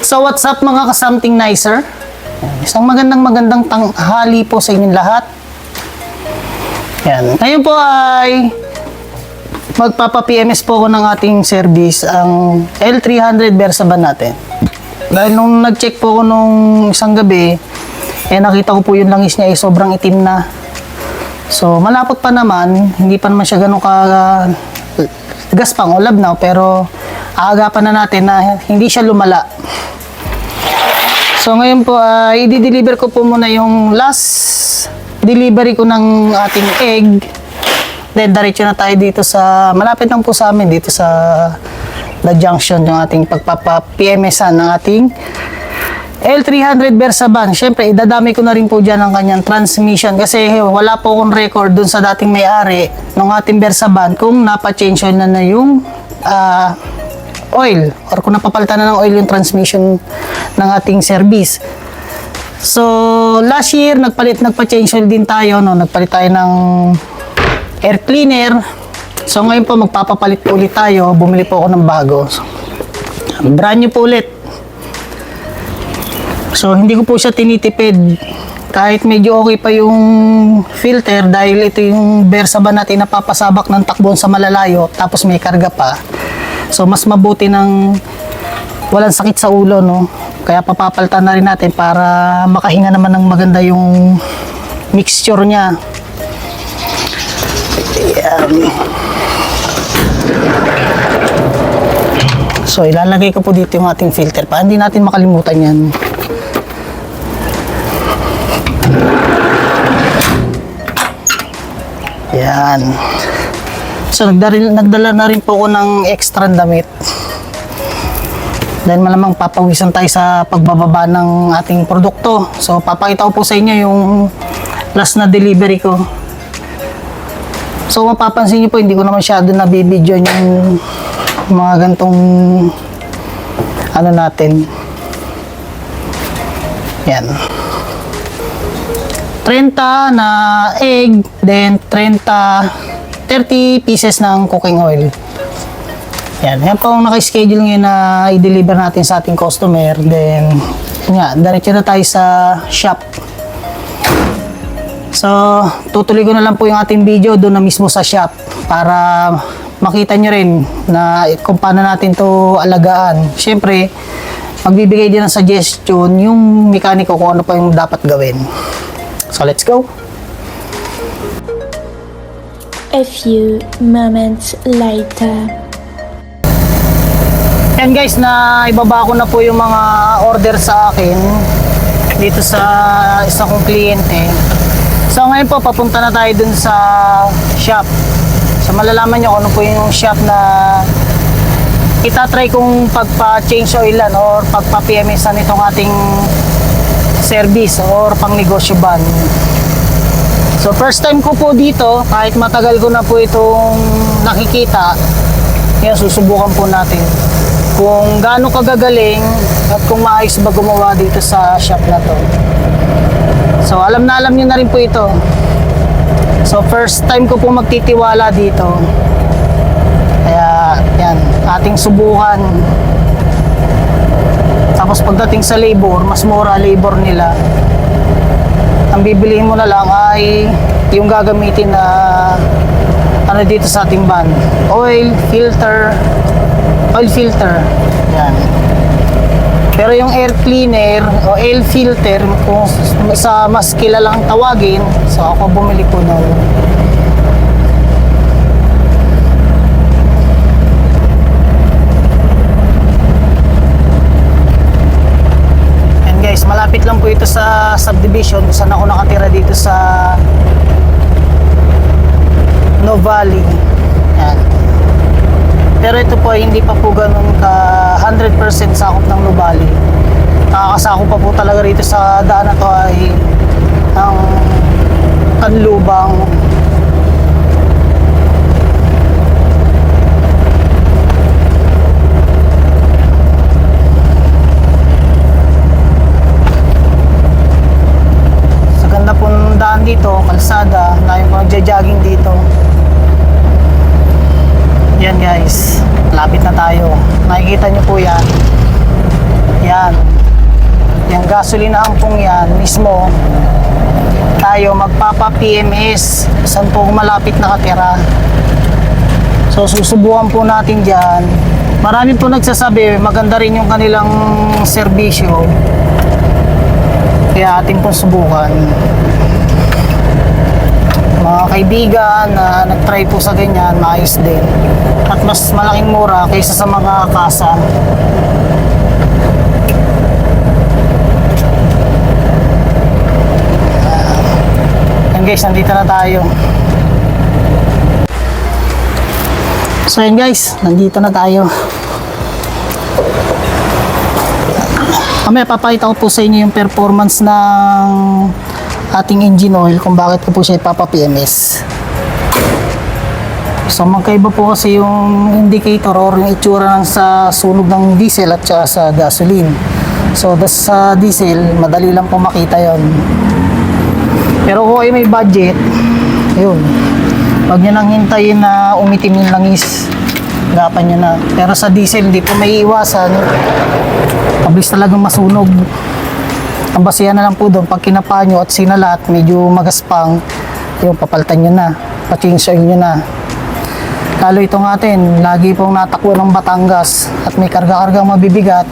So what's up mga ka-something nicer? Isang magandang tanghali po sa inyong lahat. Yan. Ngayon po ay magpapa-PMS po ako ng ating service, ang L300 Versaban natin. Dahil nung nag-check po ako nung isang gabi, nakita ko po yung langis niya ay sobrang itim na. So malapot pa naman, hindi pa naman siya ganun gaspang o labnaw, pero aagapan na natin na hindi siya lumala. So ngayon po i-deliver ko po muna yung last delivery ko ng ating egg. Then diretso na tayo dito sa malapit lang po sa amin dito sa The Junction, yung ating pagpapa-PMS-an ng ating L300 Versaban. Siyempre idadami ko na rin po dyan ang kanyang transmission kasi wala po akong record dun sa dating may-ari ng ating Versaban kung napa-change oil na yung oil or kung napapalitan na ng oil yung transmission ng ating service. So last year nagpa-change oil din tayo, no? Nagpalit tayo ng air cleaner. So ngayon po magpapapalit po ulit tayo. Bumili po ako ng bago. So, brand new po ulit. So hindi ko po siya tinitipid. Kahit medyo okay pa yung filter dahil ito yung Versaban natin napapasabak ng takbon sa malalayo tapos may karga pa. So mas mabuti ng walang sakit sa ulo, no? Kaya papapalitan na rin natin para makahinga naman ng maganda yung mixture niya. Ayan. So ilalagay ko po dito yung ating filter para hindi natin makalimutan yan. Yan. So nagdala na rin po ako ng extra damit. Dahil malamang papawisan tayo sa pagbababa ng ating produkto. So papakita ko po sa inyo yung last na delivery ko. So mapapansin niyo po hindi ko na masyado nabibidyo yung mga gantong ano natin. Yan. 30 na egg, then 30 pieces ng cooking oil. Yan, yan po ang naka-schedule ngayon na i-deliver natin sa ating customer. Then, diretso na tayo sa shop. So, tutuloy ko na lang po yung ating video doon na mismo sa shop para makita nyo rin na kung paano natin to alagaan. Siyempre, magbibigay din ng suggestion yung mekaniko kung ano pa yung dapat gawin. So, let's go! A few moments later. Yan guys, na ibaba ko na po yung mga order sa akin dito sa isa kong kliyente. So ngayon po papunta na tayo dun sa shop. So malalaman nyo kung ano po yung shop na itatry kong pagpa-change oilan or pagpa-PMS-an itong ating service or pang negosyo ban. So first time ko po dito, kahit matagal ko na po itong nakikita, kaya susubukan po natin kung gaano kagagaling at kung maayos ba gumawa dito sa shop na to. So alam nyo na rin po ito. So first time ko po magtitiwala dito. Kaya yan, ating subukan. Tapos pagdating sa labor, mas mura labor nila. Ang bibilihin mo na lang ay yung gagamitin na ano dito sa ating van. Oil filter. Yan. Pero yung air cleaner o air filter, kung sa mas kilalang tawagin, so ako bumili po nun. And guys, malapit lang po ito sa subdivision kung saan ako nakatira dito sa No Valley. Yan. Pero ito po hindi pa po ganun ka 100% sakop ng Nubali. Nakakasakop pa po talaga rito sa daan na to ay ang Kanlubang. Sa ganda po ng daan dito, kalsada, na yung magja-jogging dito. Yan guys, lapit na tayo. Nakikita nyo po yan. Yan. gasolinahan pong yan mismo, tayo magpapa-PMS saan po malapit nakatira. So susubukan po natin dyan. Marami po nagsasabi maganda rin yung kanilang serbisyo, kaya atin po subukan. Mga kaibigan na nag-try po sa ganyan, maayos din at mas malaking mura kaysa sa mga kasa. Guys, nandito na tayo. So yun guys, nandito na tayo. Mamaya papakita ko po sa inyo yung performance ng ating engine oil kung bakit ko po siya ipapa-PMS. So magkaiba po kasi yung indicator or yung itsura ng sa sunog ng diesel at saka sa gasoline. So sa diesel, madali lang po makita yon. Pero kung ay may budget, yun, wag nyo nang hintayin na umitim yung langis, gapan nyo na. Pero sa diesel, hindi po may iwasan, mabilis talagang masunog. Ang basihan na lang po doon, pag kinapa nyo at sinalat, medyo magaspang, yung papalitan nyo na, pa-change oil nyo na. Lalo itong atin, lagi pong natakbo ng Batangas at may karga-kargang mabibigat,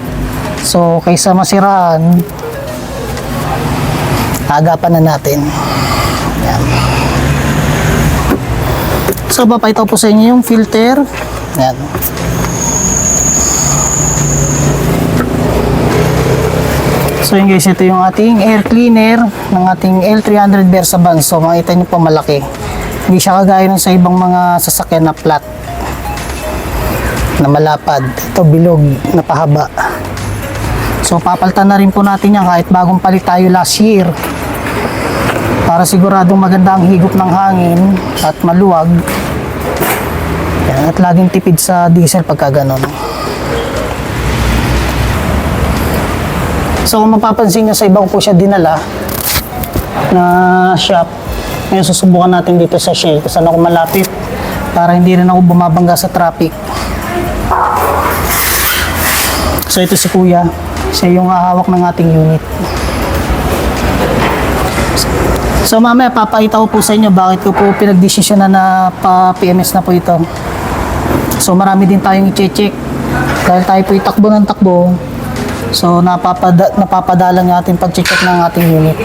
so kaysa masiraan, agapan na natin. Yan. So papakita po sa inyo yung filter. Yan. So yun guys, ito yung ating air cleaner ng ating L300 Versavan. So makita nyo po malaki. Hindi siya kagaya ng sa ibang mga sasakyan na flat, na malapad. Ito bilog, na pahaba. So papalitan na rin po natin yan kahit bagong palit tayo last year, para siguradong maganda ang higop ng hangin at maluwag. Yan, at laging tipid sa diesel pagka ganon. So kung mapapansin nyo, sa iba ko po siya dinala na shop. Ngayon susubukan natin dito sa Shell kung saan ako malapit, para hindi rin ako bumabangga sa traffic. So ito si Kuya, siya yung hahawak ng ating unit. So mamaya papakita ko po sa inyo bakit ko po pinagdesisyonan na pa-PMS na po ito. So marami din tayong i-check dahil tayo po itakbo ng takbo. So napapadala ng ating pag-check ng ating unit.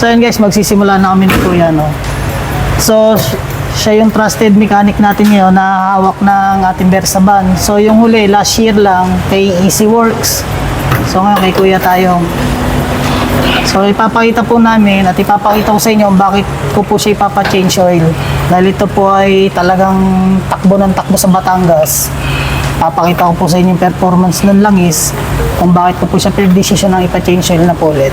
So yun guys, magsisimula na kami nito yan. No? So siya yung trusted mechanic natin ngayon na hawak ng ating Versavan. So yung huli, last year lang kay Easy Works. So ngayon kay Kuya tayo. So ipapakita po namin at ipapakita ko sa inyo bakit ko po siya ipapa-change oil. Dahil ito po ay talagang takbo ng takbo sa Batangas. Papakita ko po sa inyo yung performance ng langis kung bakit ko po siya pinag-decision ng ipa-change oil na po ulit.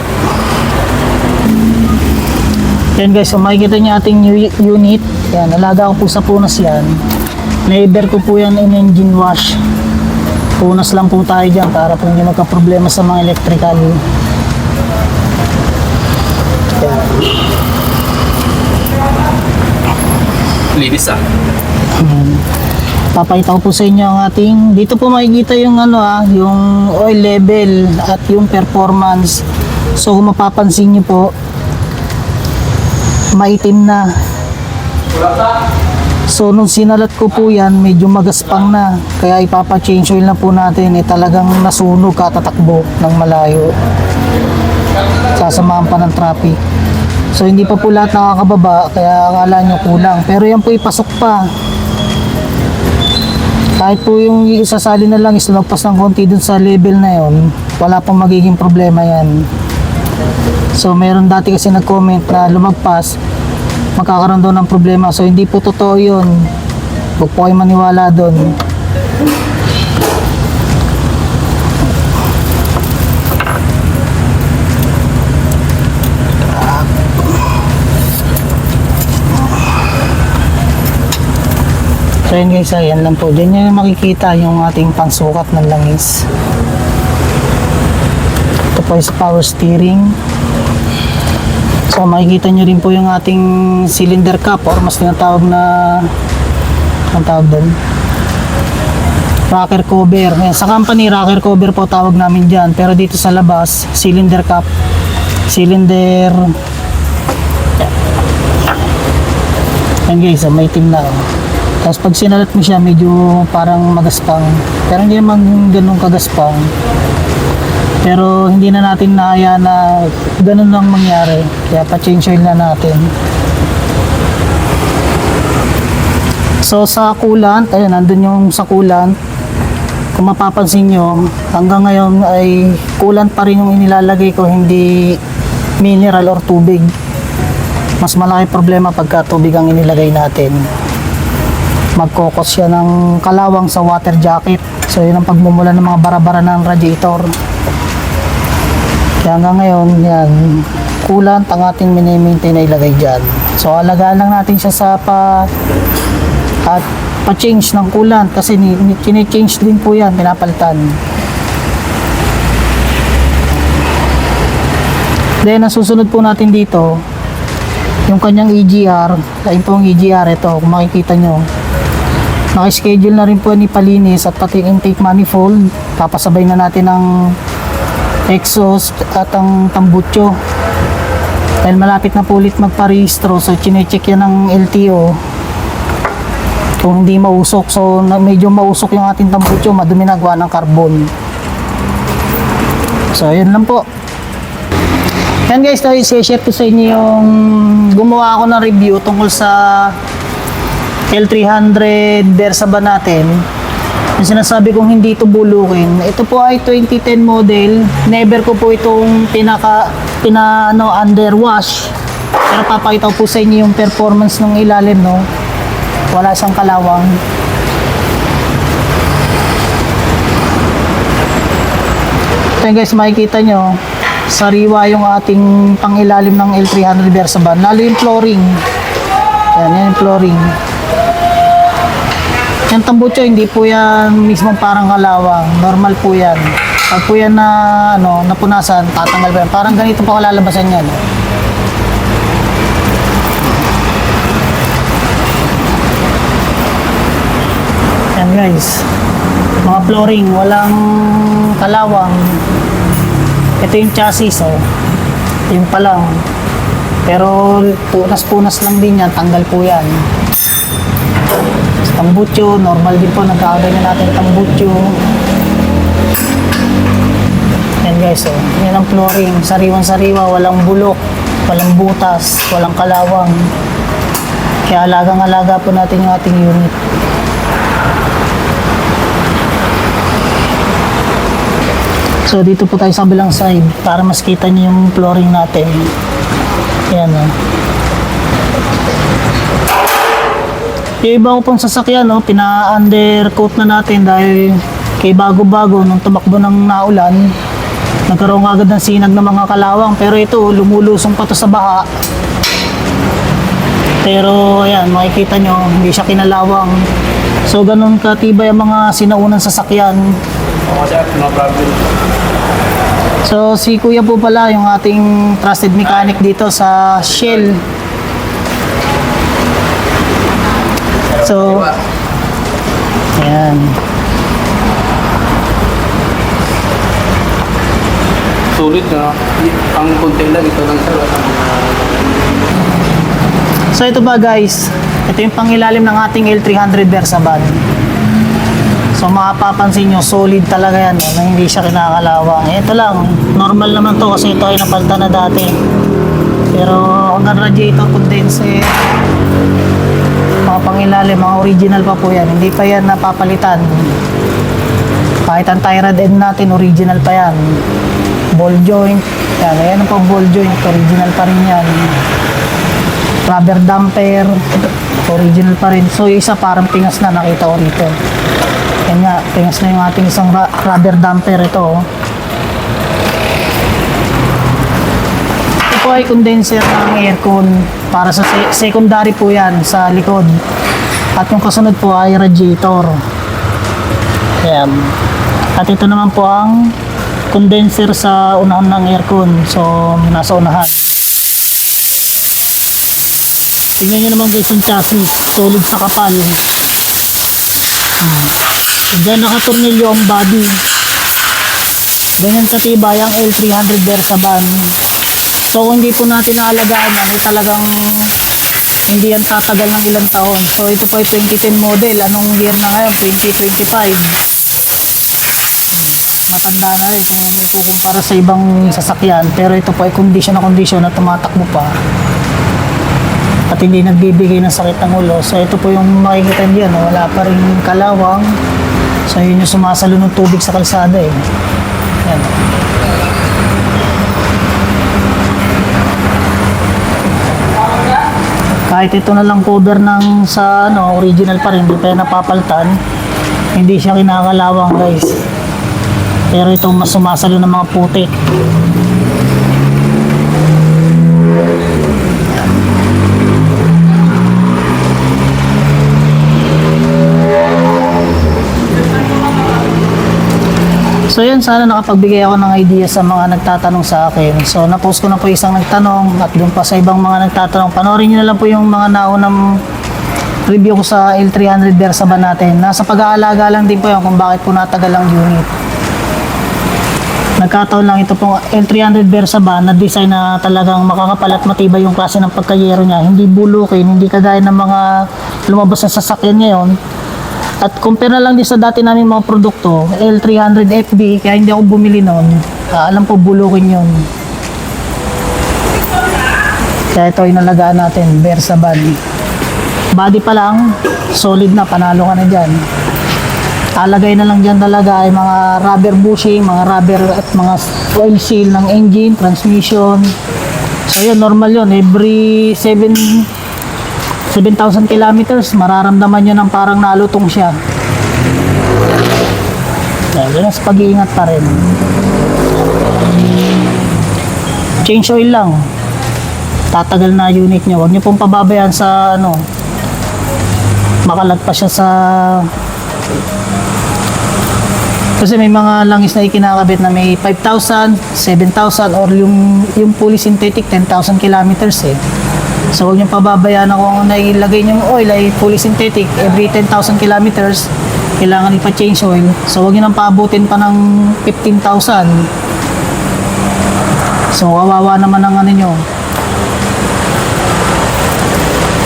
Yan guys, so makikita niyo ating new unit. Yan, nalaga ko po sa punas yan. Neighbor ko po yan in engine wash. Punas lang po tayo dyan para po hindi magka-problema sa mga electrical. Yan. Linis ah. Papakita ko po sa inyo ang ating, dito po makikita yung yung oil level at yung performance. So kung mapapansin niyo po, maitim na. So nung sinalat ko po yan, medyo magaspang na. Kaya ipapa-change oil na po natin. Talagang nasunog katatakbo ng malayo. Sasamahan pa ng traffic. So hindi pa po lahat nakakababa, kaya akala nyo kulang. Pero yan po ipasok pa. Kahit po yung isasali na lang is lumagpas ng konti dun sa level na yon, wala pong magiging problema yan. So meron dati kasi nag-comment na lumagpas, magkakaroon daw ng problema. So hindi po totoo yun. Huwag po kayo maniwala doon. So yun guys, ayan lang po. Diyan nyo makikita yung ating pansukat ng langis. Ito po is power steering. So makikita nyo rin po yung ating cylinder cap or mas tinatawag na, ang tawag doon, rocker cover. Ayan, sa company, rocker cover po tawag namin dyan. Pero dito sa labas, cylinder cap. Cylinder. Ayan guys, may itim na. Tapos pag sinalat mo siya, medyo parang magaspang. Pero hindi naman ganun kagaspang. Pero hindi na natin naaya na ganun lang mangyari. Kaya pa-change oil na natin. So sa coolant, ayun, nandun yung sa coolant. Kung mapapansin nyo, hanggang ngayon ay coolant pa rin yung inilalagay ko, hindi mineral or tubig. Mas malaki problema pagka tubig ang inilagay natin. Magkokos siya ng kalawang sa water jacket. So yun ang pagmumula ng mga bara-bara ng radiator. Kaya hanggang ngayon, yan, coolant ang ating mini-maintain na ilagay dyan. So alagaan lang natin siya sa at pa-change ng coolant kasi chine-change din po yan, pinapalitan. Then ang susunod po natin dito, yung kanyang EGR, ayun po ang EGR, ito kung makikita nyo. Naka-schedule na rin po ni palinis at pati intake manifold. Papasabay na natin ang exhaust at ang tambutso. Dahil malapit na po ulit magparehistro, so chine-check yan ng LTO. Kung hindi mausok, so medyo mausok yung ating tambutso, madumi na gawa ng carbon. So yun lang po. Yan guys, i-share ko sa inyo yung gumawa ako ng review tungkol sa L300 Versa ba natin. Yung sinasabi kong hindi ito bulukin. Ito po ay 2010 model. Never ko po itong underwash. Pero papakita ko po sa inyo yung performance ng ilalim, no. Wala siyang kalawang. Ito guys, makikita nyo, sariwa yung ating pangilalim ng L300 Versa van. Lalo yung flooring. Yan yung flooring. Yung tambutso, hindi po yan mismong parang kalawang. Normal po yan. Pag po yan na napunasan, tatanggal pa yan. Parang ganito pa kalalabasan yan. Yan guys. Mga flooring, walang kalawang. Ito yung chassis, oh. Yung pa lang. Pero punas-punas lang din yan. Tanggal po yan. Tambutso, normal din po, nagkakaganyan natin tambutso. Yan guys, oh. Yan ang flooring, sariwan-sariwa, walang bulok, walang butas, walang kalawang. Kaya alagang-alaga po natin yung ating unit. So dito po tayo sa bilang side para mas kita niyo yung flooring natin. Yan, oh. Yung iba ko pong sasakyan, no, pina-undercoat na natin dahil kay bago-bago nung tumakbo ng naulan, nagkaroon agad ng sinag ng mga kalawang. Pero ito, lumulusong pa to sa baha. Pero ayan, makikita nyo, hindi siya kinalawang. So ganun katibay ang mga sinaunang sasakyan. So si Kuya po pala yung ating trusted mechanic dito sa Shell. So, ayan. Sulit na. Ang konti lang, ito lang sa So ito ba guys, ito yung pangilalim ng ating L300 Versa van. So mapapansin nyo, solid talaga yan, na hindi siya kinakalawang. Ito lang, normal naman to kasi ito ay napalta na dati. Pero hanggang radiator condenser, mga pangilalim, mga original pa po yan. Hindi pa yan napapalitan. Kahit ang tie rod end natin, original pa yan. Ball joint, yan, ayan ang ball joint, original pa rin yan. Rubber damper, original pa rin. So yung isa parang pingas na, nakita ko rito. Yan nga, pingas na yung ating isang rubber damper ito. Ito po ay condenser ng aircon para sa secondary po yan sa likod. At yung kasunod po ay radiator. Ayan. At ito naman po ang condenser sa unahan ng aircon. So nasa unahan. Tingnan nyo naman guys yung chassis. Solid sa kapal. Diyan nakatornilyo ang body. Ganyan katibay ang L300 Versaban. So kung hindi po natin naalagaan yan, talagang hindi yan tatagal ng ilang taon. So ito po ay 2010 model. Anong year na ngayon? 2025. Matanda na rin kung ikukumpara sa ibang sasakyan. Pero ito po ay condition na tumatakbo pa. At hindi nagbibigay ng sakit ng ulo. So ito po yung makikita niyo, no? Wala pa rin kalawang. So yun yung sumasalo ng tubig sa kalsada eh. Yan. Kahit ito na lang cover ng sa original pa rin, hindi pa yan napapaltan. Hindi siya kinakalawang guys. Pero itong mas sumasalo ng mga putik. So yun, sana nakapagbigay ako ng idea sa mga nagtatanong sa akin. So na-post ko na po isang nagtanong at doon pa sa ibang mga nagtatanong. Panoorin nyo na lang po yung mga naunang review ko sa L300 Versaban natin. Nasa pag-aalaga lang din po yun kung bakit po natagal ang unit. Nagkataon lang ito pong L300 Versaban na design na talagang makakapal at matibay yung klase ng pagkayero niya. Hindi bulukin, hindi kagaya ng mga lumabas na sasakyan ngayon. At compare na lang din sa dati namin mga produkto, L300 FB, kaya hindi ako bumili noon. Alam ko bulukin yun. Kaya ito inalagaan natin, Versaban. Body pa lang, solid na, panalo ka na dyan. Alagay na lang dyan talaga ay mga rubber bushing, mga rubber at mga oil seal ng engine, transmission. So yun, normal yun. Every 7,000 kilometers, mararamdaman nyo ng parang nalutong siya. Dahil sa pag-iingat pa rin. Change oil lang. Tatagal na unit nyo. Huwag nyo pong pababayaan sa makalat pa siya sa... Kasi may mga langis na ikinakabit na may 5,000, 7,000 or yung fully synthetic 10,000 kilometers eh. So huwag niyong pababayaan na kung nailagay niyong oil ay fully synthetic every 10,000 kilometers kailangan ipa-change oil. So huwag niyo nang paabutin pa ng 15,000. So kawawa naman ang niyo.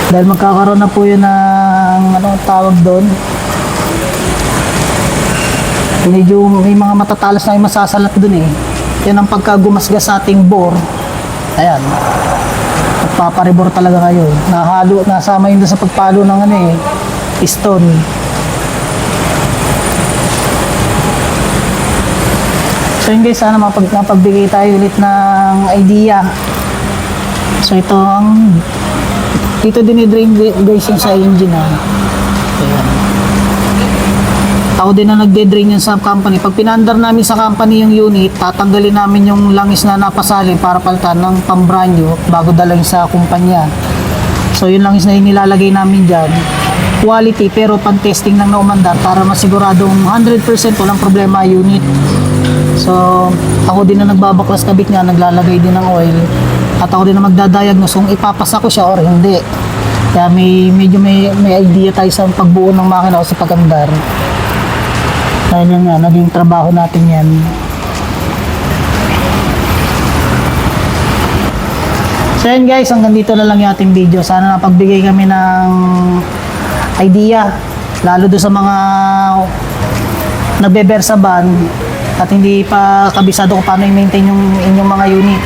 Dahil magkakaroon na po yun ng tawag doon. Medyo may mga matatalas na yung masasalat doon eh. Yan ang pagkagumasgas sa ating bore. Ayan. Paparibor talaga kayo. Nahalo, nasama yun sa pagpalo ng piston. So yun guys, sana mapagbigay tayo ulit ng idea. So ito dinidrain guys yung sa engine ha. Ayan. Ako din na nagde-drain yun sa company. Pag pinandar namin sa company yung unit, tatanggalin namin yung langis na napasalin para palitan ng pang-brand new bago dalhin sa kumpanya. So yung langis na inilalagay namin dyan, quality pero pan-testing lang na umandar para masiguradong 100% walang problema unit. So ako din na nagbabaklas kabit niya, naglalagay din ng oil. At ako din na magdadiagnose kung ipapasa ko siya or hindi. Kaya medyo may idea tayo sa pagbuo ng makina o sa pag-andar. Dahil yun nga, naging trabaho natin yan. So yun guys, hanggang dito na lang yung ating video. Sana napagbigay kami ng idea. Lalo doon sa mga nagbe-Versaban at hindi pa kabisado kung paano i-maintain yung inyong mga unit.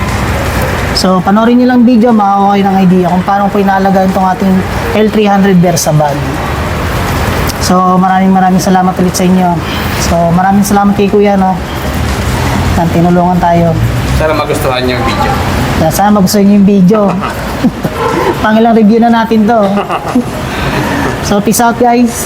So panoorin nyo lang video, makakuha kayo ng idea kung paano po inaalagaan itong ating L300 Versaban. So maraming salamat ulit sa inyo. So maraming salamat kay Kuya nang tinulungan tayo. Sana magustuhan niyo yung video. Sana magustuhan niyo yung video. Pangilang review na natin to. So peace out guys.